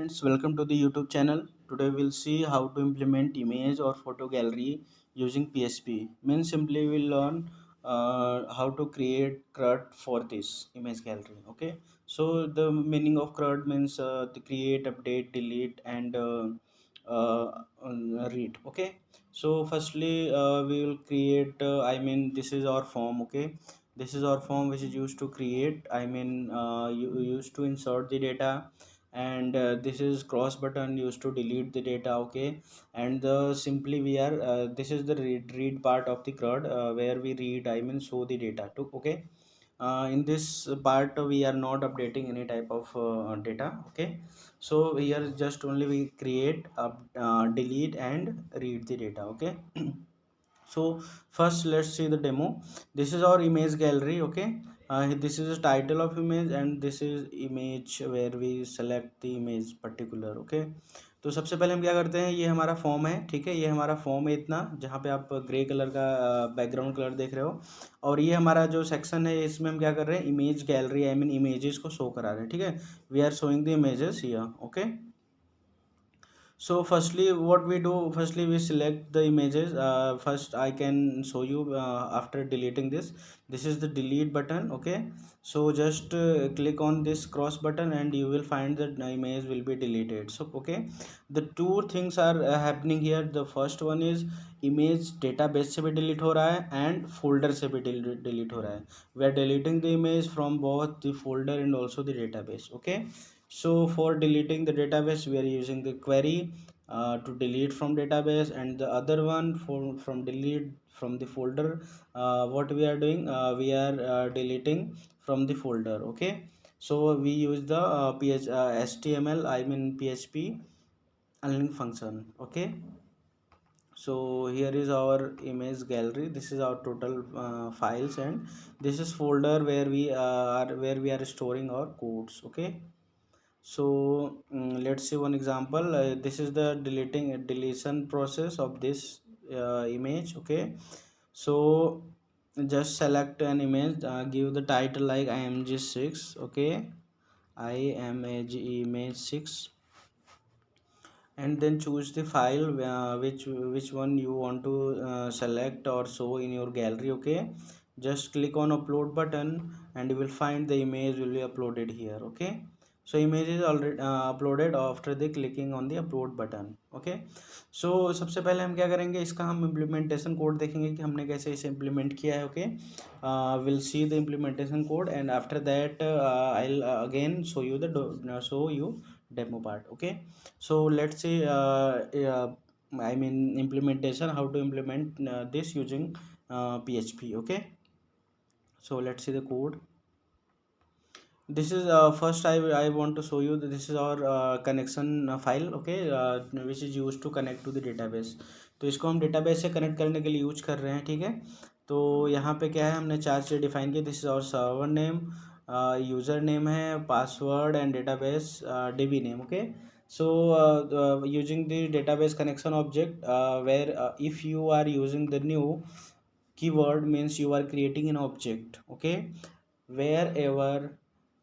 friends, welcome to the YouTube channel. Today we'll see how to implement image or photo gallery using PHP. Means simply we'll learn how to create CRUD for this image gallery. Okay, so the meaning of CRUD means to create, update, delete, and read. Okay, so firstly we will create. This is our form. Okay, this is our form which is used to create. You used to insert the data, and this is cross button used to delete the data. Okay, and simply we are this is the read part of the CRUD where we read, show the data to. Okay, in this part we are not updating any type of data. Okay, so here just only we create, delete and read the data. Okay. So first let's see the demo. This is our image gallery. Okay, this is the title of image and this is image where we select the image particular. Okay, तो सबसे पहले हम क्या करते हैं, ये हमारा form है. ठीक है, ये हमारा फॉर्म है इतना, जहाँ पे आप ग्रे कलर का बैकग्राउंड कलर देख रहे हो. और ये हमारा जो सेक्शन है इसमें हम क्या कर रहे हैं, इमेज गैलरी इमेजेस को शो करा रहे हैं. ठीक है, we are showing the images here. Okay, so firstly what we do, firstly we select the images. First I can show you after deleting this is the delete button. Okay, so just click on this cross button and you will find that the image will be deleted. So okay, the two things are happening here. The first one is image database से भी delete हो रहा है and folder से भी delete हो रहा है. We are deleting the image from both the folder and also the database. Okay, so for deleting the database we are using the query to delete from database, and the other one for from delete from the folder. What we are doing, we are deleting from the folder. Okay, so we use the HTML PHP unlink function. Okay, so here is our image gallery. This is our total files, and this is folder where we are storing our codes. Okay, so let's see one example. This is the deletion process of this image. Okay, so just select an image, give the title like img6. Okay, image6, and then choose the file which one you want to select or show in your gallery. Okay, just click on upload button and you will find the image will be uploaded here. Okay, so image is already uploaded after the clicking on the upload button. Okay, so सबसे पहले हम क्या करेंगे, इसका हम implementation code देखेंगे कि हमने कैसे इसे इम्प्लीमेंट किया है. Okay, will see the implementation code and after that I'll again show you demo part. Okay, so let's see implementation, how to implement this using PHP. Okay, so let's see the code. This is first I want to show you that this is our connection file. Okay, which is used to connect to the database. तो इसको हम database से connect करने के लिए use कर रहे हैं. ठीक है, तो यहाँ पे क्या है, हमने चार चीज़ डिफाइन की. दिस इज और सर्वर नेम, यूज़र नेम है, password and database DB name. Okay, so using the database connection object, where if you are using the new keyword means you are creating an object. Okay, wherever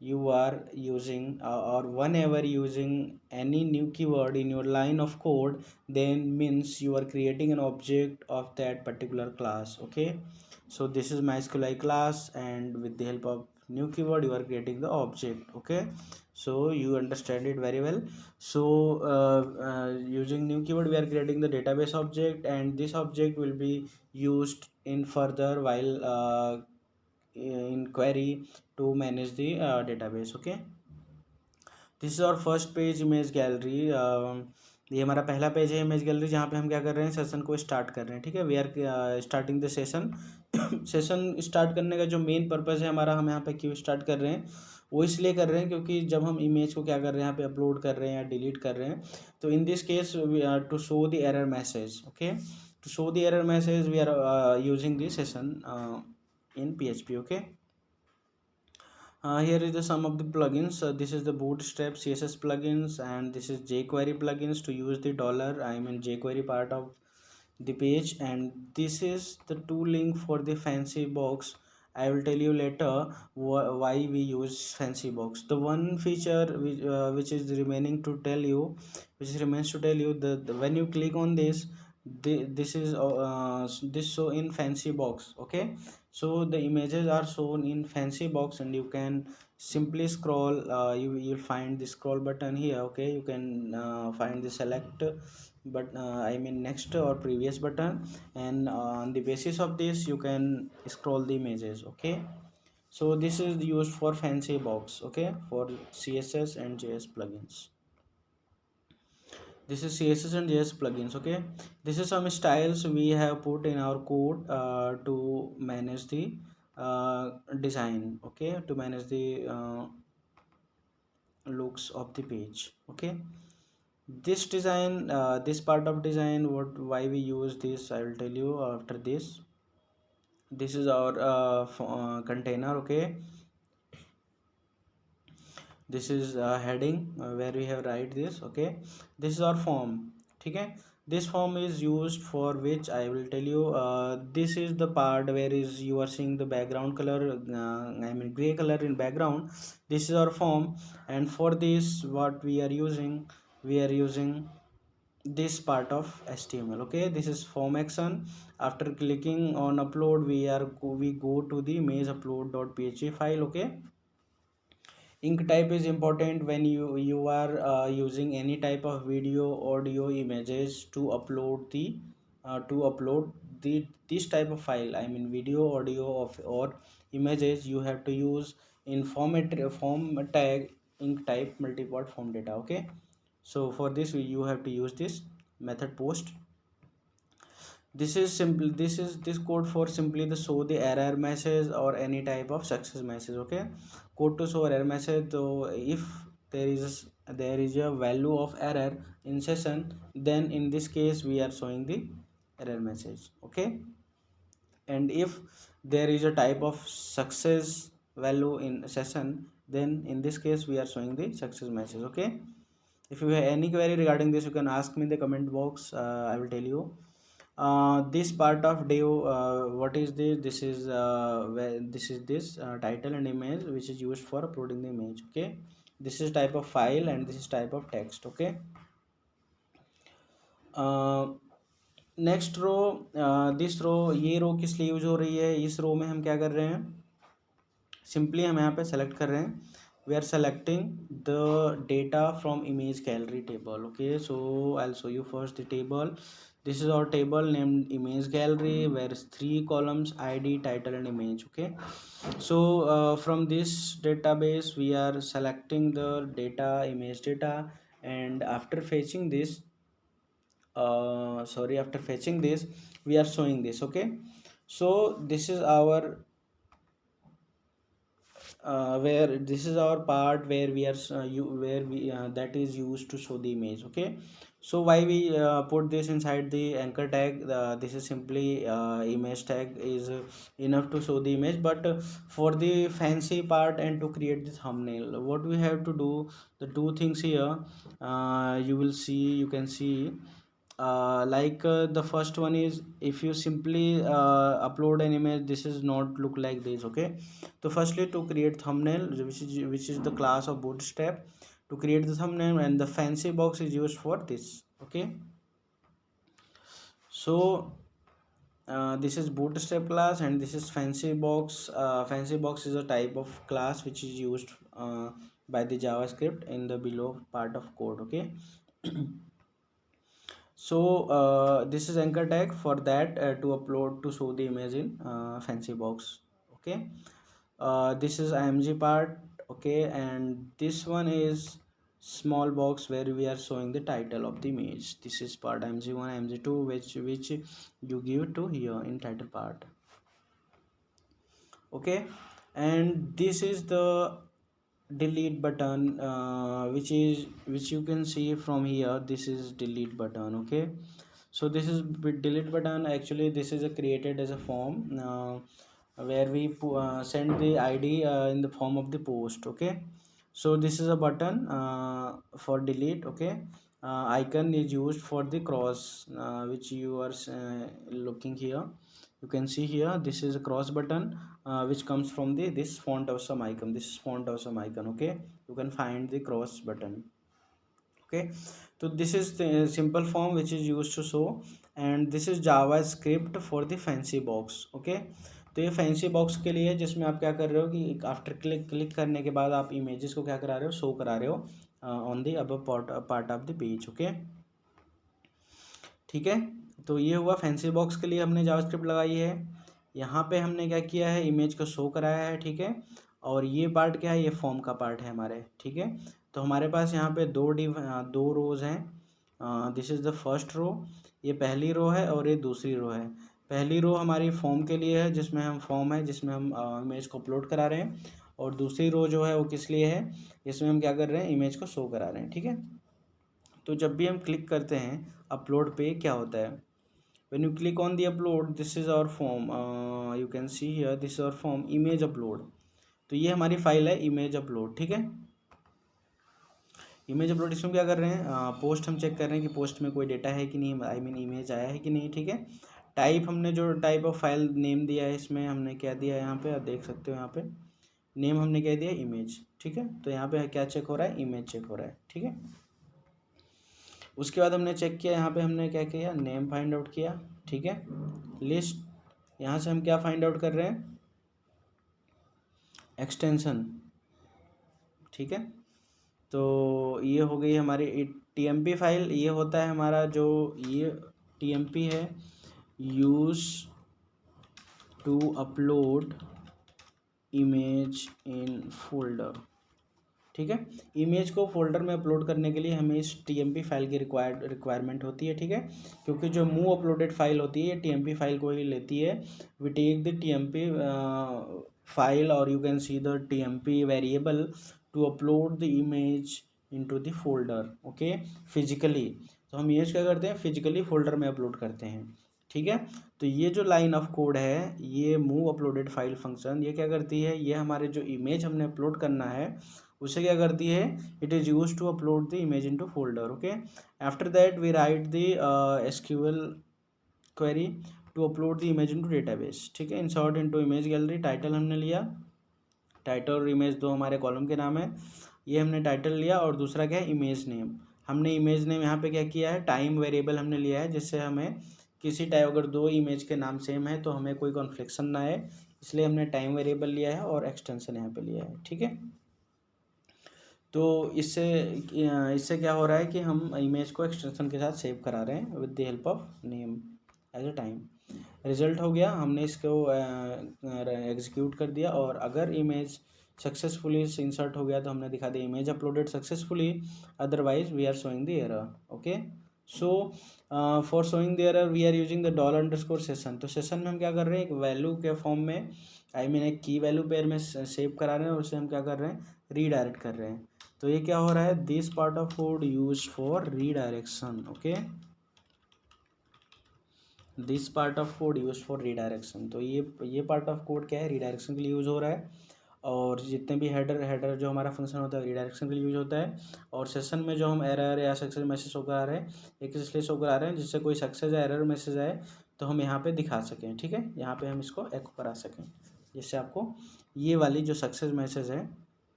you are using or whenever using any new keyword in your line of code, then means you are creating an object of that particular class. Okay, so this is MySQL class, and with the help of new keyword you are creating the object. Okay, so you understand it very well. So using new keyword we are creating the database object, and this object will be used in further while in query to manage the database. Okay, this is और first page image gallery. ये हमारा पहला page है image gallery, जहाँ पे हम क्या कर रहे हैं, सेशन को स्टार्ट कर रहे हैं. ठीक है, we are starting the session. Session start करने का जो मेन पर्पज़ है हमारा, हम यहाँ पे क्यों स्टार्ट कर रहे हैं, वो इसलिए कर रहे हैं क्योंकि जब हम इमेज को क्या कर रहे हैं, यहाँ पे अपलोड कर रहे हैं या डिलीट कर रहे हैं, तो in this case to show the error message. Okay, to show the error message we are using the session in PHP. Okay, here is the some of the plugins. This is the Bootstrap CSS plugins, and this is jQuery plugins to use the jQuery part of the page, and this is the tooling for the fancy box I will tell you later why we use fancy box. The one feature which is remaining to tell you, which remains to tell you, the when you click on this, this is this show in fancy box. Okay, so the images are shown in fancy box, and you can simply scroll. You'll find the scroll button here. Okay, you can find the select but I mean next or previous button, and on the basis of this you can scroll the images. Okay, so this is used for fancy box. Okay, for css and js plugins. This is css and js plugins. Okay, this is some styles we have put in our code to manage the design. Okay, to manage the looks of the page. Okay, this design, this part of design, what why we use this, I will tell you after this. This is our container. Okay, this is heading where we have write this. Okay, this is our form. Okay, this form is used for which I will tell you. This is the part where is you are seeing the background color, I mean gray color in background. This is our form, and for this what we are using this part of HTML. Okay, this is form action. After clicking on upload, we go to the image upload.php file. Okay, ink type is important when you are using any type of video, audio, images to upload the this type of file. I mean video, audio of or images, you have to use in form tag ink type multiport form data. Okay, so for this you have to use this method post. This is simple, this code for simply the show the error message or any type of success message. Okay, code to show error message. So if there is a value of error in session, then in this case we are showing the error message. Okay, and if there is a type of success value in session, then in this case we are showing the success message. Okay, if you have any query regarding this, you can ask me in the comment box. I will tell you. This part of div, what is this? This is where this is this title and image which is used for uploading the image. Okay, this is type of file and this is type of text. Okay, next row, this row, ये row किस लिए use हो रही है? इस रो में हम क्या कर रहे हैं? सिंपली हम यहाँ पे सेलेक्ट कर रहे हैं, we are selecting the data from image gallery table. Okay, so I'll show you first the table. This is our table named image gallery, where is 3 columns: id, title and image. Okay, so from this database we are selecting the data, image data, and after fetching this after fetching this we are showing this. Okay, so this is our where this is our part where we are where we that is used to show the image. Okay, so why we put this inside the anchor tag? This is simply image tag is enough to show the image, but for the fancy part and to create the thumbnail, what we have to do, the two things here, you can see the first one is, if you simply upload an image, this is not look like this. Okay, so firstly to create thumbnail, which is the class of bootstrap, to create the thumbnail, and the fancy box is used for this. Okay, so this is bootstrap class and this is fancy box. Fancy box is a type of class which is used by the JavaScript in the below part of code. Okay, so this is anchor tag for that to upload to show the image in fancy box. Okay, this is img part. Okay, and this one is small box where we are showing the title of the image. This is part img1, img2, which you give to here in title part. Okay, and this is the delete button, which you can see from here. This is delete button. Okay, so this is delete button. Actually this is created as a form where we send the id in the form of the post. Okay, so this is a button for delete. Okay, icon is used for the cross which you are looking here, you can see here this is a cross button which comes from the this font awesome icon. This is font awesome icon. Okay, you can find the cross button. Okay, so this is the simple form which is used to show, and this is JavaScript for the fancy box. okay, तो ये fancy box के लिए है जिसमें आप क्या कर रहे हो कि आफ्टर क्लिक करने के बाद आप इमेजेस को क्या करा रहे हो, शो करा रहे हो on the above part of the page. Okay, ठीक है. तो ये हुआ फैंसी बॉक्स के लिए हमने जावास्क्रिप्ट लगाई है. यहाँ पे हमने क्या किया है, इमेज को शो कराया है. ठीक है, और ये पार्ट क्या है, ये फॉर्म का पार्ट है हमारे. ठीक है, तो हमारे पास यहाँ पे दो रोज हैं. This is the first row, ये पहली रो है और ये दूसरी रो है. पहली रो हमारी फॉर्म के लिए है जिसमें हम फॉर्म है जिसमें हम इमेज को अपलोड करा रहे हैं, और दूसरी रो जो है वो किस लिए है, इसमें हम क्या कर रहे हैं, इमेज को शो करा रहे हैं. ठीक है, तो जब भी हम क्लिक करते हैं अपलोड पे क्या होता है, when you click on the upload, this is our form, you can see here this is our form image upload. तो ये हमारी फाइल है image upload. ठीक है, इमेज अपलोड इसमें क्या कर रहे हैं, पोस्ट हम चेक कर रहे हैं कि पोस्ट में कोई डेटा है कि नहीं, आई मीन इमेज आया है कि नहीं. ठीक है, टाइप हमने जो टाइप ऑफ फाइल नेम दिया है इसमें हमने क्या दिया है, यहाँ पे आप देख सकते हो, यहाँ पे नेम हमने क्या दिया, इमेज. ठीक है, तो यहाँ पे क्या चेक हो रहा है, इमेज चेक हो रहा है. ठीक है, उसके बाद हमने चेक किया, यहाँ पे हमने क्या किया, नेम फाइंड आउट किया. ठीक है, लिस्ट, यहाँ से हम क्या फाइंड आउट कर रहे हैं, एक्सटेंशन. ठीक है, तो ये हो गई हमारी TMP फाइल. ये होता है हमारा जो ये TMP है, use to upload image in folder. ठीक है, इमेज को फोल्डर में अपलोड करने के लिए हमें इस TMP फाइल की रिक्वायरमेंट होती है. ठीक है, क्योंकि जो मूव अपलोडेड फाइल होती है ये TMP फाइल को ही लेती है. We take the TMP file और you can see the TMP variable to upload the image into the folder. Okay, physically. तो हम इमेज क्या करते हैं, फिजिकली फोल्डर में अपलोड करते हैं. ठीक है, तो ये जो लाइन ऑफ कोड है, ये मूव अपलोडेड फाइल फंक्शन, ये क्या करती है, ये हमारे जो इमेज हमने अपलोड करना है उसे क्या करती है, it is use to upload the image into folder. Okay, after that we write the SQL query to upload the image into database. ठीक है, insert into image gallery. Title हमने लिया, टाइटल और इमेज दो हमारे कॉलम के नाम है, ये हमने टाइटल लिया, और दूसरा क्या है, इमेज नेम. हमने इमेज नेम यहाँ पे क्या किया है, टाइम वेरिएबल हमने लिया है, जिससे हमें किसी टाइम अगर दो इमेज के नाम सेम है तो हमें कोई कॉन्फ्लिक्शन ना आए, इसलिए हमने टाइम वेरिएबल लिया है और एक्सटेंशन यहाँ पे लिया है. ठीक है, तो इससे क्या हो रहा है कि हम इमेज को एक्सटेंशन के साथ सेव करा रहे हैं with the help of name as a time. Result हो गया, हमने इसको एग्जीक्यूट कर दिया, और अगर इमेज सक्सेसफुली इंसर्ट हो गया तो हमने दिखा दिया image uploaded successfully, otherwise we are showing the error. Okay, so for showing the error we are using the $_ तो सेशन में हम क्या कर रहे हैं, एक वैल्यू के फॉर्म में, आई मीन एक की वैल्यू पेयर में सेव करा रहे हैं, और उसे हम क्या कर रहे हैं, रीडायरेक्ट कर रहे हैं. तो ये क्या हो रहा है, this part of code use for redirection. Okay, this part of code use for redirection. तो ये पार्ट ऑफ कोड क्या है, रीडायरेक्शन के लिए यूज हो रहा है, और जितने भी हेडर जो हमारा फंक्शन होता है रीडायरेक्शन के लिए यूज होता है. और सेशन में जो हम एरर या सक्सेस मैसेज शो करा रहे हैं, एक इसलिए शो करा रहे हैं जिससे कोई सक्सेस या एरर मैसेज आए तो हम यहाँ पे दिखा सकें. ठीक है, यहाँ पे हम इसको एको करा सकें, जिससे आपको ये वाली जो सक्सेस मैसेज है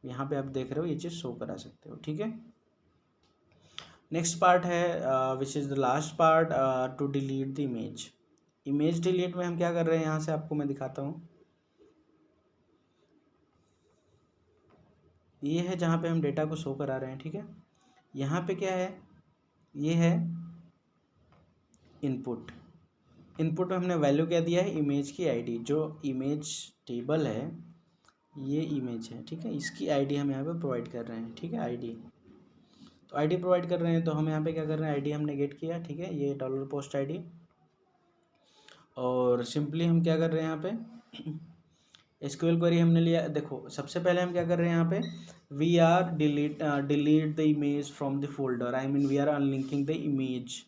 यहाँ पे आप देख रहे हो, ये चीज़ शो करा सकते हो. ठीक है, नेक्स्ट पार्ट है which is the last part, to delete the image. Image delete में हम क्या कर रहे हैं, यहाँ से आपको मैं दिखाता हूँ. ये है जहाँ पे हम डेटा को शो करा रहे हैं. ठीक है, यहाँ पे क्या है, ये है इनपुट. इनपुट में हमने वैल्यू क्या दिया है, इमेज की आईडी. जो इमेज टेबल है ये इमेज है. ठीक है, इसकी आईडी हम यहाँ पे प्रोवाइड कर रहे हैं. ठीक है, आईडी, तो आईडी प्रोवाइड कर रहे हैं, तो हम यहाँ पे क्या कर रहे हैं, आईडी हमने गेट किया. ठीक है, ये $post ID, और सिंपली हम क्या कर रहे हैं, यहाँ पे SQL क्वेरी हमने लिया. देखो सबसे पहले हम क्या कर रहे हैं, यहाँ पे we are delete the image from the folder, I mean we are unlinking the image,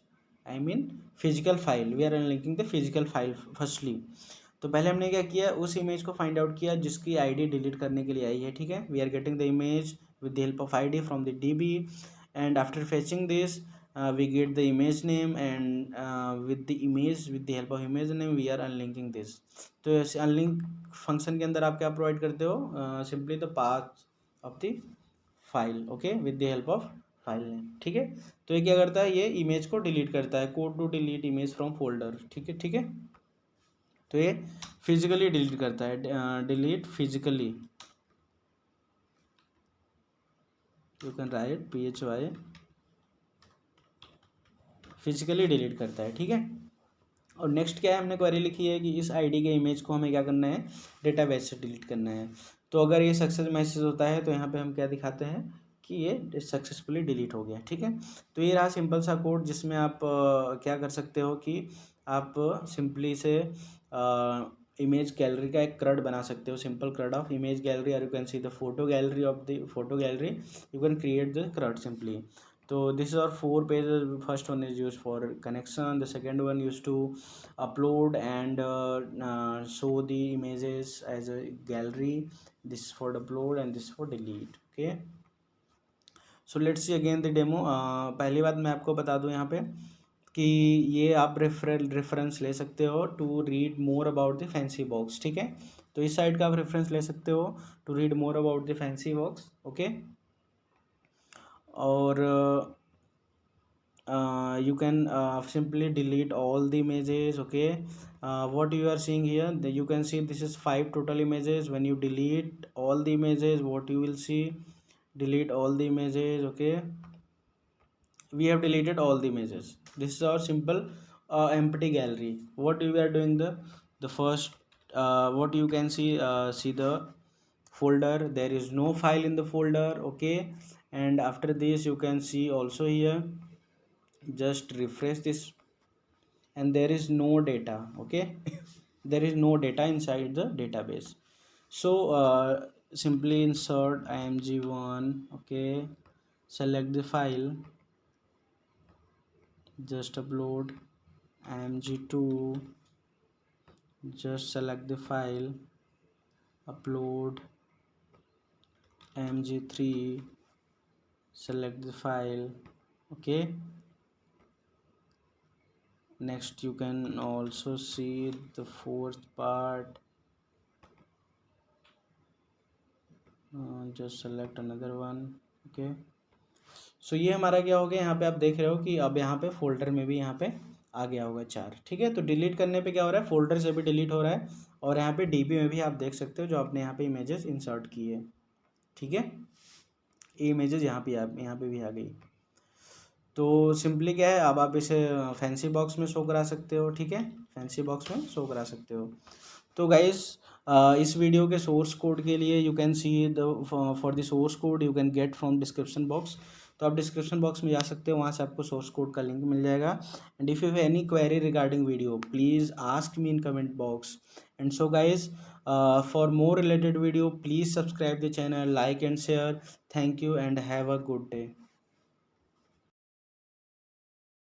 I mean physical file, we are unlinking the physical file firstly. तो पहले हमने क्या किया, उस इमेज को फाइंड आउट किया जिसकी आईडी डिलीट करने के लिए आई है. ठीक है, we are getting the image with the help of ID from the DB, and after fetching this we get the image name, and with the image, with the help of image name we are unlinking this. तो ऐसे unlink function के अंदर आप क्या provide करते हो, simply the path of the file, okay, with the help of file name, ठीक है। तो ये क्या करता है, ये इमेज को डिलीट करता है, code to delete image from folder, ठीक है, ठीक है। तो ये फिजिकली डिलीट करता है, delete physically, you can write PHY, physically delete करता है, ठीक है। और नेक्स्ट क्या है, हमने क्वेरी लिखी है कि इस आईडी के इमेज को हमें क्या करना है, डेटाबेस से डिलीट करना है। तो अगर ये सक्सेस मैसेज होता है तो यहाँ पे हम क्या दिखाते हैं कि ये सक्सेसफुली डिलीट हो गया, ठीक है। तो ये रहा सिंपल सा कोड, जिसमें आप क्या कर सकते हो कि आप सिंपली से इमेज गैलरी का एक क्रड बना सकते हो, simple CRUD of image gallery, और you can see the photo gallery of the photo gallery, you can create the CRUD simply. So this is our 4 pages. First one is used for connection, the second one used to upload and show the images as a gallery, this is for the upload and this is for delete. Okay, so let's see again the demo. पहली बात मैं आपको बता दूं यहाँ पे कि ये आप रेफरेंस ले सकते हो to read more about the fancy box, ठीक है। तो इस साइड का आप रेफरेंस ले सकते हो to read more about the fancy box, okay. और you can simply delete all the images, okay. What you are seeing here, you can see this is 5 total images. When you delete all the images, what you will see, delete all the images, okay. We have deleted all the images. This is our simple empty gallery. What we are doing, the first what you can see the folder, there is no file in the folder, okay. And after this you can see also here, just refresh this, and there is no data, okay. There is no data inside the database. So simply insert img1, okay, select the file, just upload img2, just select the file, upload img3, select the file, okay. Next you can also see the fourth part, just select another one, okay. सो ये हमारा क्या हो गया, यहाँ पे आप देख रहे हो कि अब यहाँ पे फोल्डर में भी यहाँ पे आ गया होगा 4, ठीक है। तो डिलीट करने पे क्या हो रहा है, फोल्डर से भी डिलीट हो रहा है, और यहाँ पे डीबी में भी आप देख सकते हो जो आपने यहाँ पे इमेजेस इंसर्ट की है, ठीक है। ये इमेजेस यहाँ पे भी आ गई। तो सिंपली क्या है, अब आप इसे फैंसी बॉक्स में शो करा सकते हो, ठीक है, फैंसी बॉक्स में शो करा सकते हो। तो गाइस इस वीडियो के सोर्स कोड के लिए you can see the for the source code you can get from description box. तो आप डिस्क्रिप्शन बॉक्स में जा सकते हो, वहाँ से आपको सोर्स कोड का लिंक मिल जाएगा। And if you have any query regarding video, please ask me in comment box. And so guys, for more related video please subscribe the channel, like and share. Thank you and have a good day.